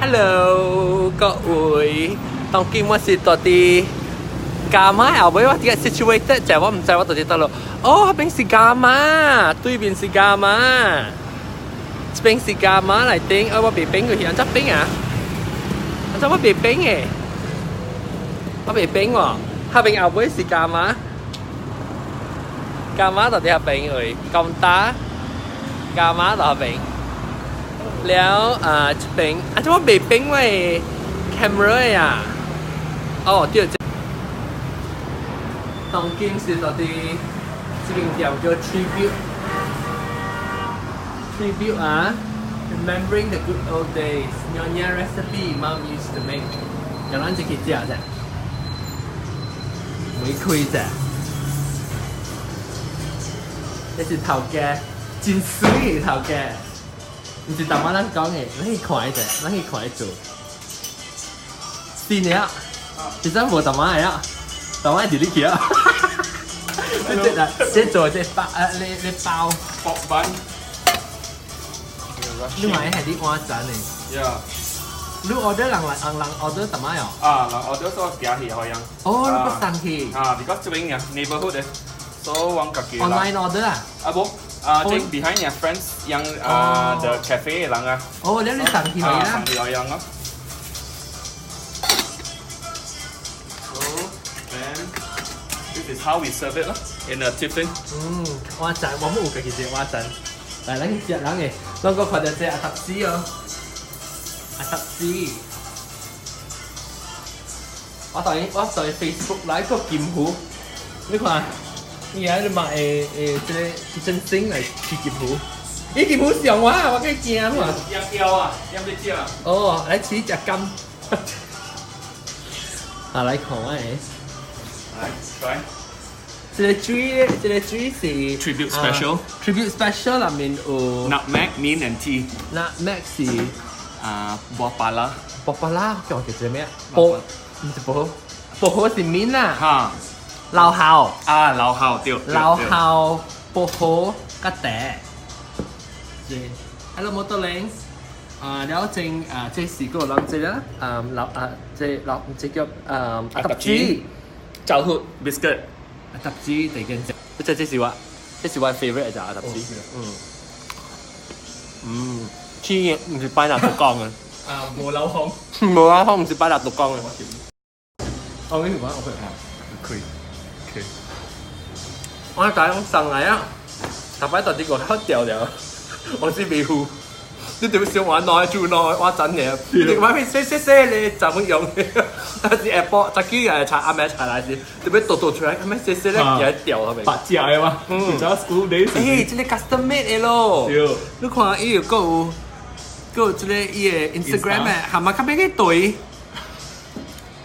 Hello 各位，當今我是到底加碼後尾我啲 situated 就係我唔知我到底得咯。哦，邊是加碼，對邊是加碼，邊是加碼嚟頂，我被冰佢去，執冰啊，我執我被冰嘅，我被冰喎，下邊後尾是加碼，加碼到底係冰佢，咁大，加碼到係冰。แล้วจะเป็นอาจจะว่าเบเป้งไว้แคมเมราอ่ะอ๋อเดี๋ยวจะต้องกินสิตอนที่จะเป็นเดี๋ยวจะ tribute อ่ะ remembering the good old days ย้อนแย้ recipe mom used to make อย่างนั้นจะคิดจ้ะจ้ะไม่คุยจ้ะนี่是頭家真水嘅頭家唔是大媽咱講嘅，咱去看一下，咱去看一做。是呢，其實無大媽係啊，大媽係自己去啊。即做即包你包薄餅。你買係啲碗盞嚟。Yeah。你 order 人 order 大媽哦。啊，人 order 所寄去好樣。哦，你不上去。啊 ，because 這邊嘅 neighborhood 嘅，所以我自己啦。online order 啊？啊不。即 behind your friends yang the cafe lang啊。哦，你上去咪啦。上去嗰樣咯。So then this is how we serve it 咯，in a tiffin。碗盞我冇嘅，其實碗盞。嚟，咱去食人嘅，咱個看到隻阿塔斯哦，阿塔斯。我在 Facebook 來個劍湖，你看。而家你買即係真星嚟切劍湖，呢劍湖上話我幾驚啊！腰啊，腰啲椒啊。哦，嚟似隻金。啊，嚟看啊！嚟，try。這個豬是 tribute special。tribute special 入面有 nutmeg, mint and tea。nutmeg 是薄巴拉。薄巴拉叫做咩？薄唔是薄，薄荷是 mint 啦。嚇。老校啊，老校對，老校薄荷吉地，係咯冇得領了正這是嗰個諗住啦，這叫阿特豬，就好 biscuit，阿特豬地根啫，這是我 favorite 就阿特豬，豬唔是擺納豆乾嘅，冇老紅，冇老紅唔是擺納豆乾嘅，我呢條講 OK 可以。我打上嚟啊！頭擺到啲個黑掉了，我知未糊。你點想玩耐做耐我真嘅？你點解會寫你就咁用嘅？但是 Apple 自己誒查啱咩查嚟先？點解讀出來咁樣寫咧嘢掉係咪？白隻嘅嘛，just school days。誒，這個 custom made 嘅咯。你看伊有個這個伊嘅 Instagram 誒，係咪咁樣嘅對？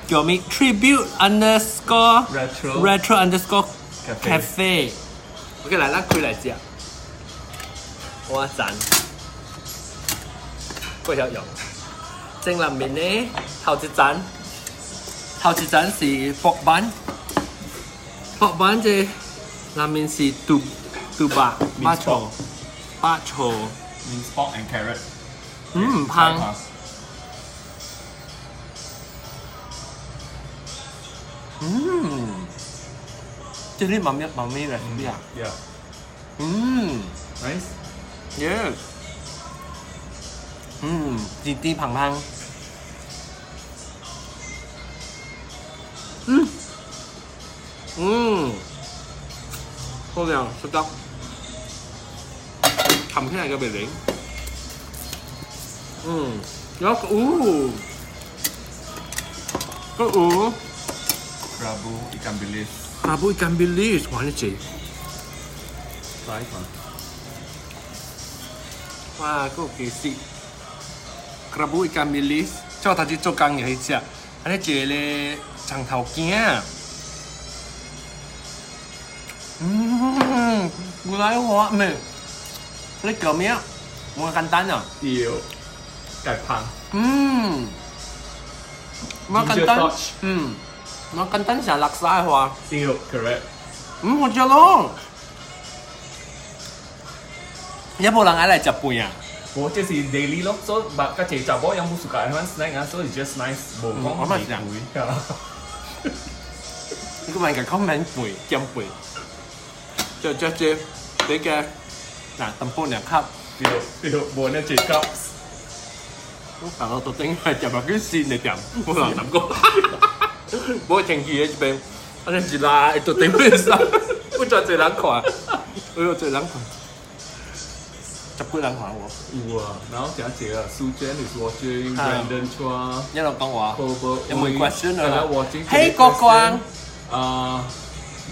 叫咩 tribute underscore retro underscore cafe。OK， 嚟啦，佢嚟食。我一陣，嗰條肉正入面咧，頭一陣是薄板，薄板嘅入面是杜巴巴錯。Means pork and carrot。唔香。這裡媽咪嚟邊啊 Yeah。Nice。Yes。啲香香。好靚，食得。冚起嚟嘅味蕾。有個Kerabu ikan bilis。Kerabu ikan bilis，哇！你食。來一款。哇！嗰個幾時 ？Kerabu ikan bilis，即係我頭先做工嘅去食，你食咧長頭頸。唔來話咩？你叫咩？冇簡單啊。要。雞棒。冇簡單。我簡單成垃圾嘅話。要 correct。我知咯。有冇人嗌嚟食飯啊？我这是 daily 咯，所以把个查某yang suka dengan snack 啊，所以 just nice， 冇講我咪講會。呢個咪嘅 comment 背兼背，就你嘅嗱抌半兩級，對，冇呢幾 cups。但我特登係入埋啲線嚟抌，冇人抌過。冇情緒嘅一邊，我哋是啦，特登咩事？我再最難看，我最難看。十幾人看我。有啊，然後講幾個蘇娟 is watching，Brandon Chua，一路講話，有冇 question 啊 watching。嘿，國光。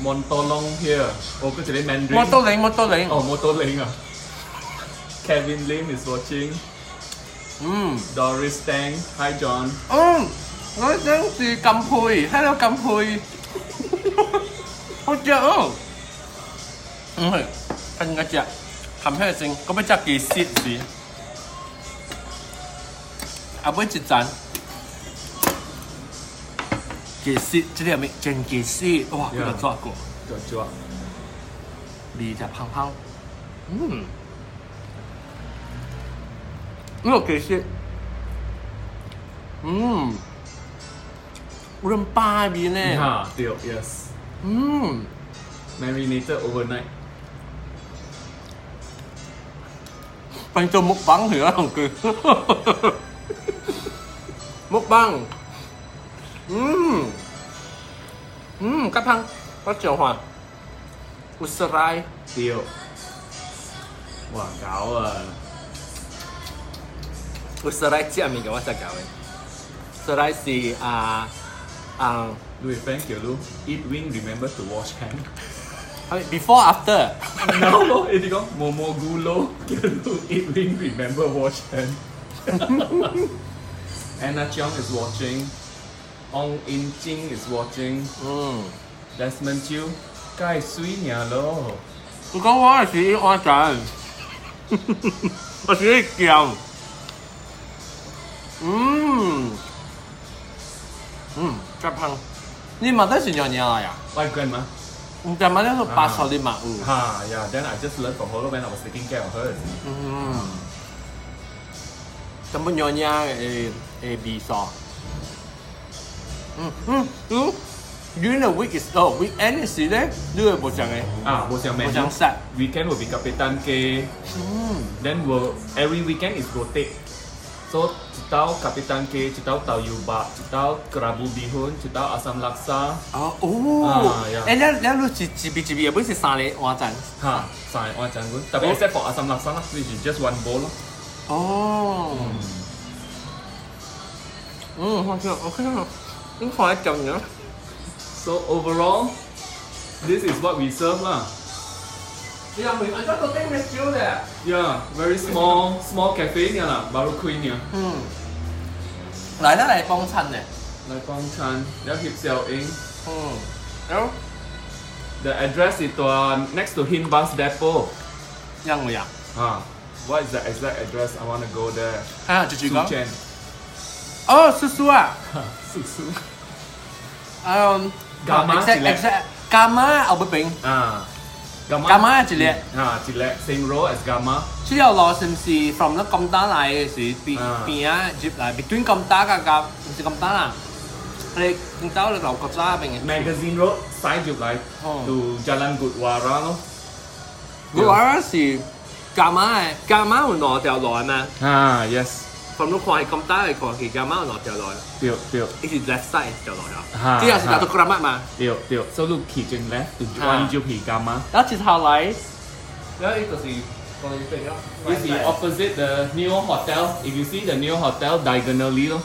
Montolong here，我嗰隻啲 Mandarin。Motoling。哦，Motoling 啊。Kevin Lim is watching。Doris Tang，Hi John。我想是金佩 ，Hello 金佩。好正哦。唔係，跟嗰隻。含起先，嗰邊隻幾絲絲，阿妹一陣幾絲，這裡係咪真幾絲？哇，佢就抓過，抓，味就香香，呢個幾絲，潤巴味呢？嚇，對 ，yes，marinated overnight。扮做mukbang thì nó cười mukbang cắt thăng có chiều hòa Usarai tiêu wow gạo à Usarai chỉ mình cái gì gạo ấy Usarai thì Louis Frank kiểu luôn eat wing remember to wash hand before after no ini kok Momo Gulo kiểu luôn eat wing remember wash hand Anna Cheong is watching Ong In Ching is watching Desmond Chiu cái suy nhà lo tôi có quá là chỉ hoa trời我只叫真香你買得是樣嘢呀 My grandma 唔係買得個白手你買yeah then I just learned from her when I was taking care of her 咁樣嘢味素during the week is weekend 時咧呢個冇上嘅冇上 menu 冇上 set weekend will be Kapitan K then will every weekend is rotate so 一道 Kapitan K 一道豆油白一道 kerabu bihun 一道 asam laksa 你又本是三個碗陣三個碗陣特別 except for asam laksa 啦 which is just one bowl 咯好似我看到你放喺咁樣 so overall this is what we serve 啦你又明白咗個丁咩少嘅 yeah very small cafe 呢啦 baru 開呢嚟得嚟幫襯嘅嚟幫襯有協小英有 the address is next to Hin Bus Depot 因為what is the exact address I want to go there 睇下住講 Chen 叔叔啊叔叔Gamma 後邊Gamma 一列一列 same row as Gamma 之後落是唔是 from 咗咁打嚟嘅時邊啊接嚟 between 咁打嘅唔是咁打啊你見到你留個揸邊嘅 Magazine Road side 接嚟 to Jalan Gudwara 咯 Gudwara 是 Gamma 會攞掉來咩yes from 咗看係咁打嚟看係 Gamma 會攞掉來對呢是 left side 掉來啊之後是打到 Kramat 嘛對 so look ขี่正 left to Juan Jupi Gamma แล้ว接下嚟แล้ว呢個是This is opposite the Neo Hotel. If you see the Neo Hotel diagonally 咯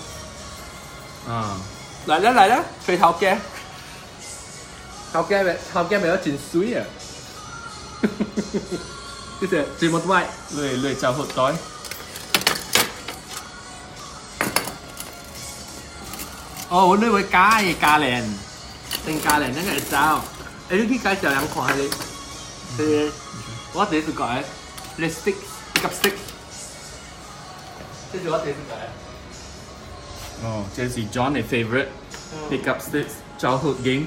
嚟啦佢頭嘅咪有錢水啊呢隻字幕位累就好袋我呢位加靚定加靚呢個招你呢啲介紹兩款係你我第一次講你 stick pick up stick 這是我第一次講這是 John 嘅 favorite pick up sticks childhood game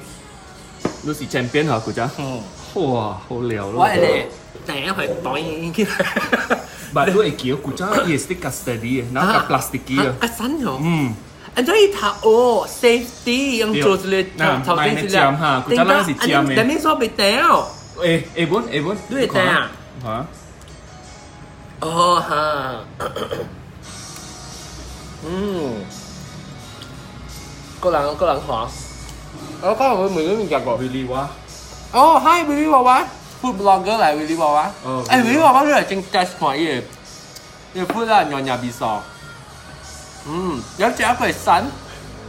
都是 champion 啊佢咋哇好聊咯頂係擋起來。But tu ekio kucha is stick custody, now ka plastic kia. 啊新哦。อันนี้ถ้าโอ้ safety ยัง做之類頭先之類。佢真係是尖嘅。但係說被頂。誒，對頂啊。嚇。哦哈。個人話。我剛才會唔見過。Really 哇。哦，Hi Willy 娃娃，food blogger 嚟 Willy 娃娃。哦。誒 Willy 娃娃都係正 test 看嘢，food 啦，讓人別傻。有隻一個係新，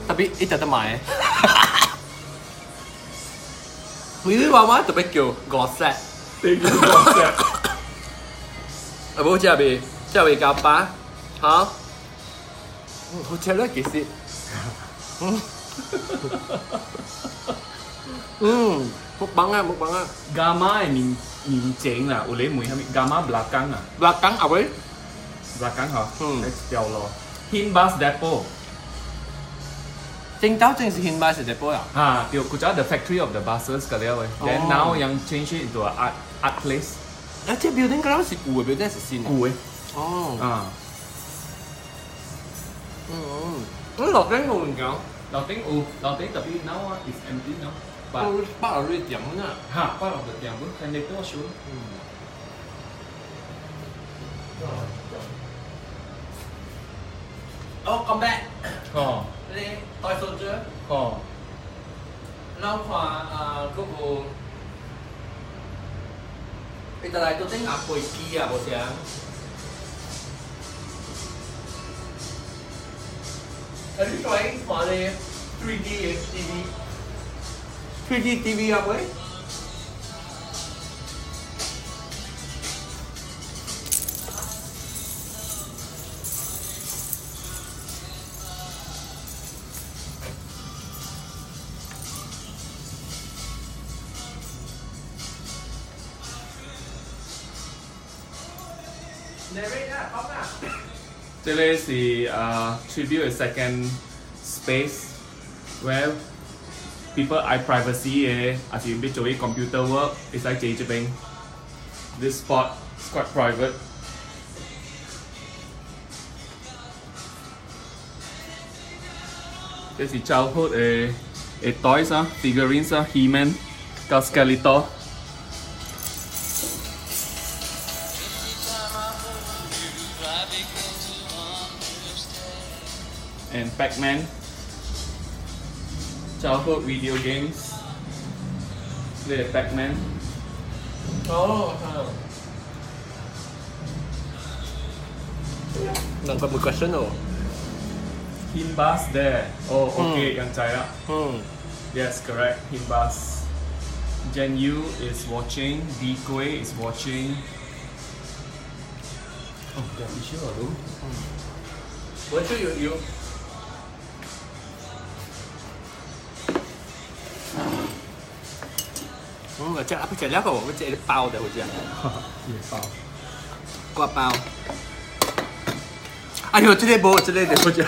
特別一隻得買。Willy 娃娃特別叫5set，你叫5set。啊冇隻邊夾巴，嚇？好食啦，其實。mukbang ah. Gamma min cheng lah, uli mui kami gamma belakang ah. Belakang apa? Belakang ha.掉咯。Hinbus Depot. 正當正是 Hinbus Depot 啊。啊，對，佢就 the factory of the buses 嗰啲喂。Then now ยัง change it into a art place。啊，即係 building 嗰啲係舊嘅 building 係新嘅。舊嘅。哦。啊。咁落頂冇唔講。落頂特別 now is empty now。北落啲點啊？嚇，北落嘅點，但係多少？哦，come back。哦。你帶數啫？哦。然後嗰個，你就嚟到頂牙背機啊，冇聲。Are you trying for the 3D TV？3D TV apa? Narrate lah, kau lah. 這裡是tribute a second space where people ai privacy 嘅，還是要做啲 computer work，你使自己這邊。This spot is quite private。這是 childhood 嘅 toys 啊 ，figurines 啊 ，He-Man 加 Skeletor。And Pac-Man, childhood video games, the Pac-Man. Oh, Nang có một question rồi. Hinbus there. Oh, okay, yang saya. Yes, correct. Hinbus. Jen Yu is watching. D Kue is watching. Oh, dah issue lalu. What should you? Mà chắc áp chạy lắc rồi, mới chạy bao được chưa? Bao. Qua bao. Ayo,这里的不讲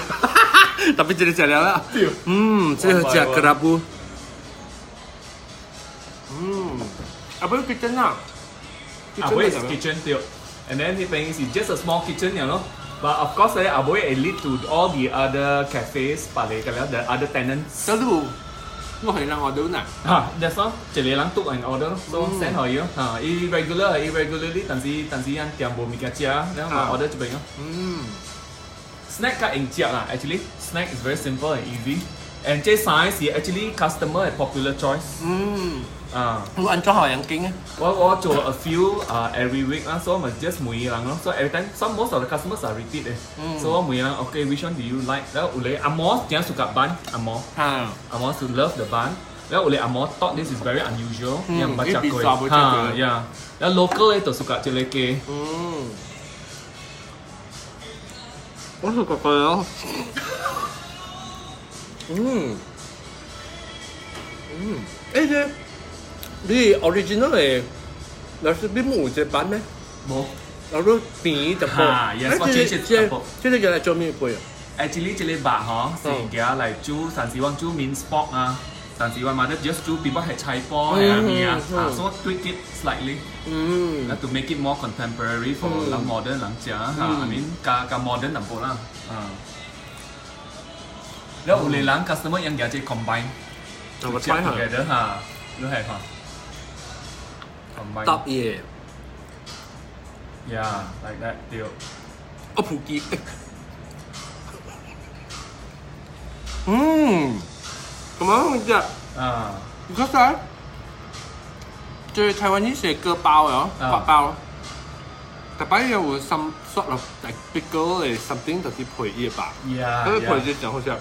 ，tapi这里讲了。这里讲 kerabu。apa itu kitchen ah? Aboy is kitchen too. And then the thing is just a small kitchen, you know. But of course, Aboy lead to all the other cafes, the other tenants. Selalu. Có thể làm order nè. That's all. Chỉ lấy lắng tụ ảnh order, so send hỏi yếu. Irregularly, tần gì ăn tiệm bò mì cà chia, nếu mà order cho mình không. Snack ka in chia lah. Actually, snack is very simple and easy. And this size is actually customer and popular choice. Tôi ăn cho hỏi ăn kinh á. 我做 a few every week 啦，所以咪 just 每人咯。So every time, most of the customers are repeat 嘅。So 每人 okay, which one do you like？然後有啲阿嬷點解 suka bun？阿嬷 to love the bun。然後有啲阿嬷 thought this is very unusual，yang baca kuih。yeah。然後 local 咧就 suka 這類嘅。我 suka kayak。這你 original 嘅，那是邊冇隻版咩？冇。然後變就播。yes，我這個叫嚟做咩配啊 ？Actually，這類白嗬是而家嚟煮，甚至講煮 minced pork 啊，但是我 mother just do people 係砌波係咪啊？so tweak it slightly，to make it more contemporary for 人 modern 人食嚇，I mean 加 modern 淡薄啦，แล้ว有啲人 customer ยังอยากจะ combine，就 together 嚇，都係嚇 combine。搭嘢 Yeah, like that deal。我普及。咁樣啫。唔該晒。最台灣呢是割包啊，割包。特別有 some sort of like pickle or something 特別配嘢吧。Yeah。咁配嘢就好似。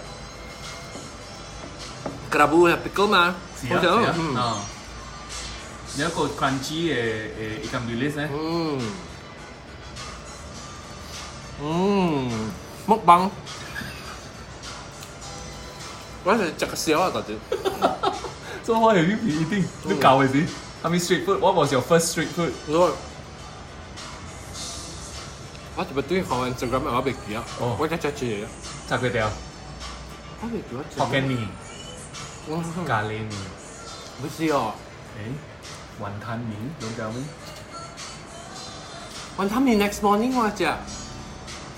Kerabu 係 pickle 嘛？好似有一個 crunchy 嘅ikan bilis 咧。mukbang。我係食個笑啊，大姐。So what have you been eating？你教嘅先。I mean street food. What was your first street food？我特別對看 Instagram 我未記啊。我而家食嘢。食佢哋啊？我未記得。Hokkien mee。咖喱麵。唔係哦。雲吞麵有冇咩？雲吞麵 next morning 我食。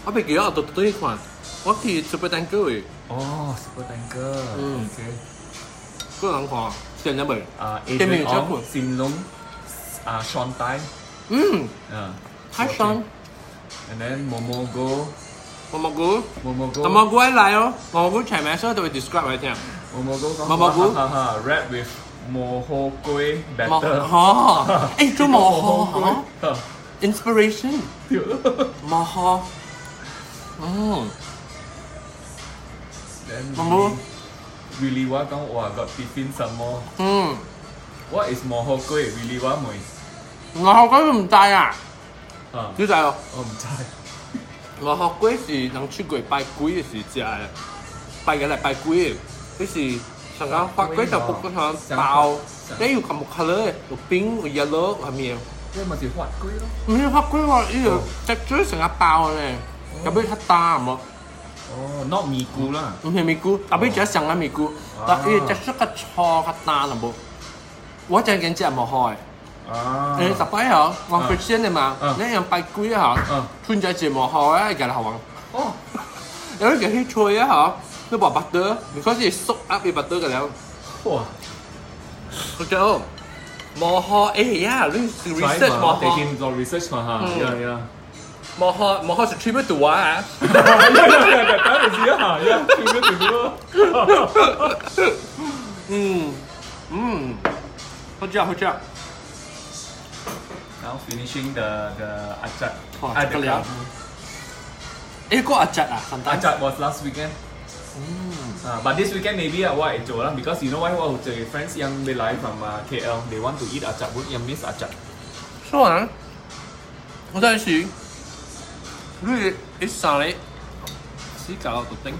我未記得我對看。我去 Super Tanker 嘅。哦 ，Super Tanker。OK。嗰人看，見咗未？Adrian Ong、Sim Lung、Sean Tai。Hi Sean。And then Momogo。Momogo 嚟哦，Momogo 全名所以都會 describe 俾你聽。Momogo。Wrap with 摩诃龜 batter。做摩訶，inspiration。摩訶。Then really 我講哇個 tiffin 什麼？What is 摩訶龜 ？really 我唔會。摩訶龜唔知啊？你知哦？我唔知。摩訶龜是人出櫃拜鬼嘅時食嘅，拜嘅嚟拜鬼嘅，嗰時成個發龜就卜嗰下爆，你要咁木 color，有冰有 yellow 係咪啊？呢咪是發龜咯？唔係發龜喎，呢度隻嘴成個爆咧，有俾佢打唔咯？哦 ，not 咪菇啦，唔係咪菇，特別只成個咪菇，但係隻出個錯個打唔冇，我正經只摩訶嘅。十擺嗬，我 Christian 嘅嘛，你樣拜鬼啊嗬，穿咗隻摩訶啊，日後玩。有啲嘅脆啊嗬，你話 butter，唔該是 soak up 嘅 butter 嘅了。哇！佢叫摩訶，呀，你 research 摩訶。你做 research 嘛嚇？呀。摩訶是 tribute to 我啊。等你試一下，呀 tribute to 好食好食。Now finishing the achat. Go achat ah? Achat was last weekend. But this weekend maybe I做啦 because you know why 我有friends yang they來 from KL they want to eat achat but yang miss achat. So 我真係你上嚟死搞到頂，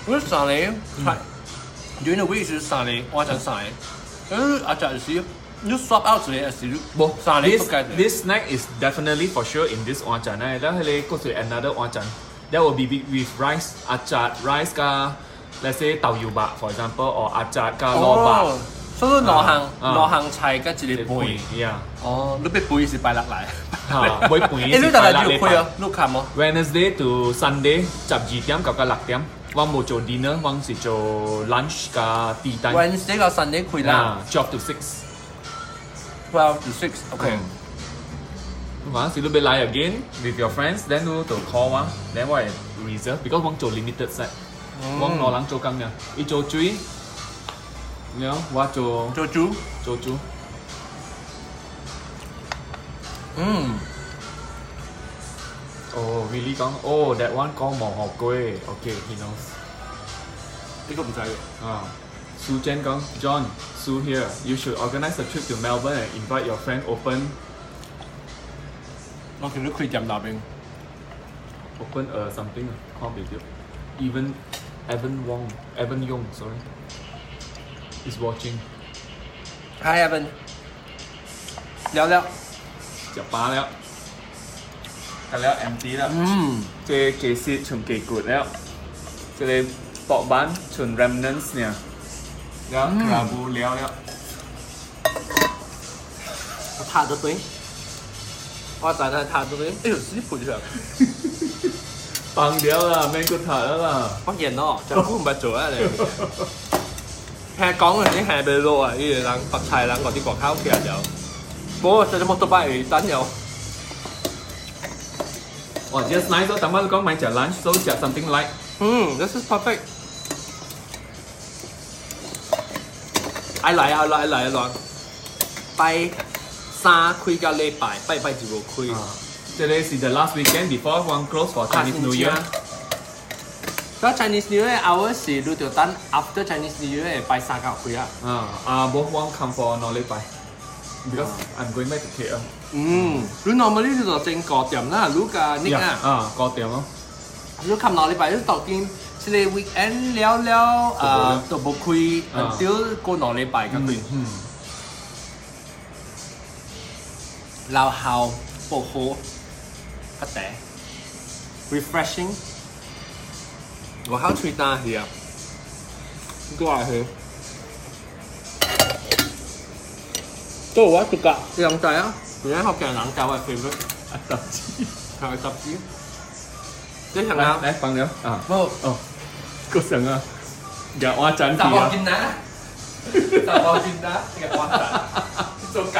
我上嚟係原來我意思上嚟我就上嚟，achat是。You swap out 嚟嘅時，this snack is definitely for sure in this 碗陣咧。然後你嗰時 another 碗陣 ，that will be with rice achat rice 加 let's say 豆油白 for example or achat 加蘿蔔。所以羅行菜加一個貝。Yeah。你俾貝是拜六嚟。嚇，貝貝是拜六禮拜。你看冇 ？Wednesday to Sunday 12點到6點，我冇做 dinner，我是做 lunch 加 tea time。Wednesday 到 Sunday 開啦。12 to 6。12 to 6 okay. Once you be like again with your friends, then you to call one, then what reserve because 我做 limited set，我攞人做工嘅，伊做水，你講我做豬。Oh really 講，oh that one 講摩訶龜 ，okay he knows。呢個唔使嘅。Su Chen Gong, John, Su here. You should organize a trip to Melbourne and invite your friend. Open 我見到佢入那邊。Open something called video. Even Evan Yong, sorry, is watching. Hi Evan. 聊。食飽了，食了 empty 了。即係幾時全幾good 了，即係薄板全 remnants 呢。แล้วคราบูแล้วแล้ว 拍到對，我真係拍到對，哎呦，自己賠上， ปังเดียว啦，咩個塔啦，我見咯，就估唔係做啊你。聽講嗰啲係俾攞啊，呢啲人白菜人嗰啲國烤其實有，冇就冇多擺單有。哇 just nice 咯，等陣講買食 lunch so 食 something like， this is perfect。嚟，拜三開個禮拜，拜就冇開。這裡是 the last weekend before one close for Chinese New Year。所以 Chinese New Year ours 是你就等 after Chinese New Year 拜三個開啊。both one come for 兩禮拜，because I'm going back to KL。你 normally 你就正個點啦，如果呢啊，個點咯。如果兩禮拜你當見。是你 weekend 了都冇開，until 過兩禮拜嘅開。然後薄荷不得 refreshing， 我好吹打去啊，都係去。都我獨家兩仔啊，而家學嘅人教係 favorite， 雜誌係雜誌。你想啊？嚟放了啊！冇哦。個成啊，日我真係啊！見啦，我見啦，日我真做緊，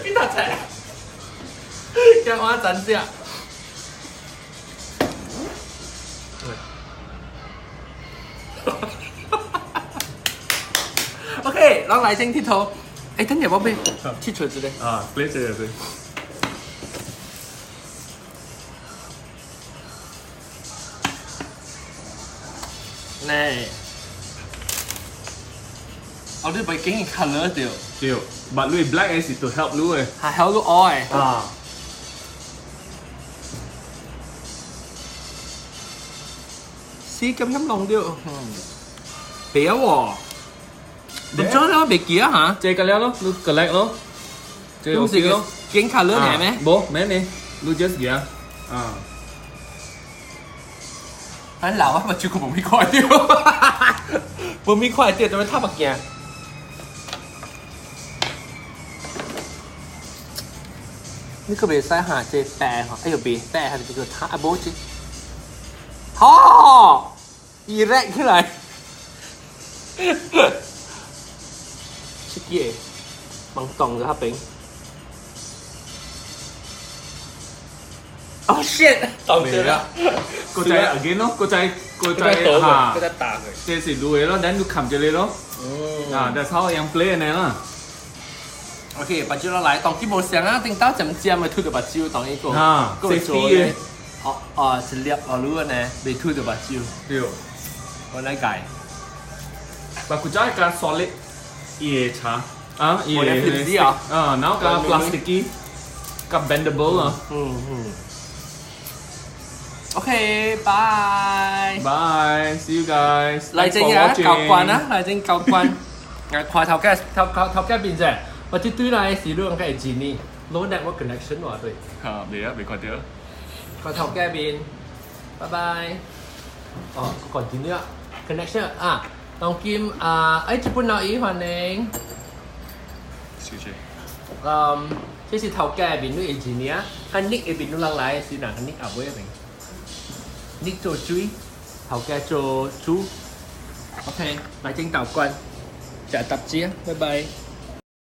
邊度啫？日我真先。OK， 攞嚟整鐵套。誒，等陣我俾切除之類。please 對。này ở đây phải cái color điều but lui black is to help lui help lu oi xí cắm nhắm lòng điều béo à bên trong nó bị kia hả chơi cái léo đó lu collect đó chơi ok đó cái color này mấy bố mấy nè lu just kìa anh lão á mà chưa có một miếng khoai tiêu một miếng khoai tiêu cho nó thắp bạc nhàนี่ก็เป็นสายหาเจแปะเหรอไอ้เบียแปะหาจะเกิดท่าโบจิฮ่ออีแรกขึ้นเลยชิคกี้บังตองจะท่าเป็นOh shit！ 當掉啦，個仔 again 咯，個仔嚇，個仔打佢，這是路嘅咯，等佢冚住你咯。that's how I play 呢啦。OK，把椒落嚟，當基冇聲啊，定刀浸尖咪推到把椒當一個，個做嘅。是粒如果呢，未推到把椒。對。我嚟解。把個仔個 solid 椰茶椰然後個 plasticky 個 bendable 啊。OK，bye。Bye， see you guys。嚟整啊，教慣啊，嚟整教慣。看頭家邊啫，我啲對嚟是兩個係字呢 ，no network connection 喎對。未快啲。看頭家邊，拜拜。哦，個 continue connection 啊，當劍啊，誒，這本老姨歡迎。謝謝。這是頭家邊啲 engineer，喺 Nick 邊度嚟是哪個 Nick 啊？唔係Nick 做豬，頭家做豬。OK，嚟整豆乾，就係搭子啊，拜拜。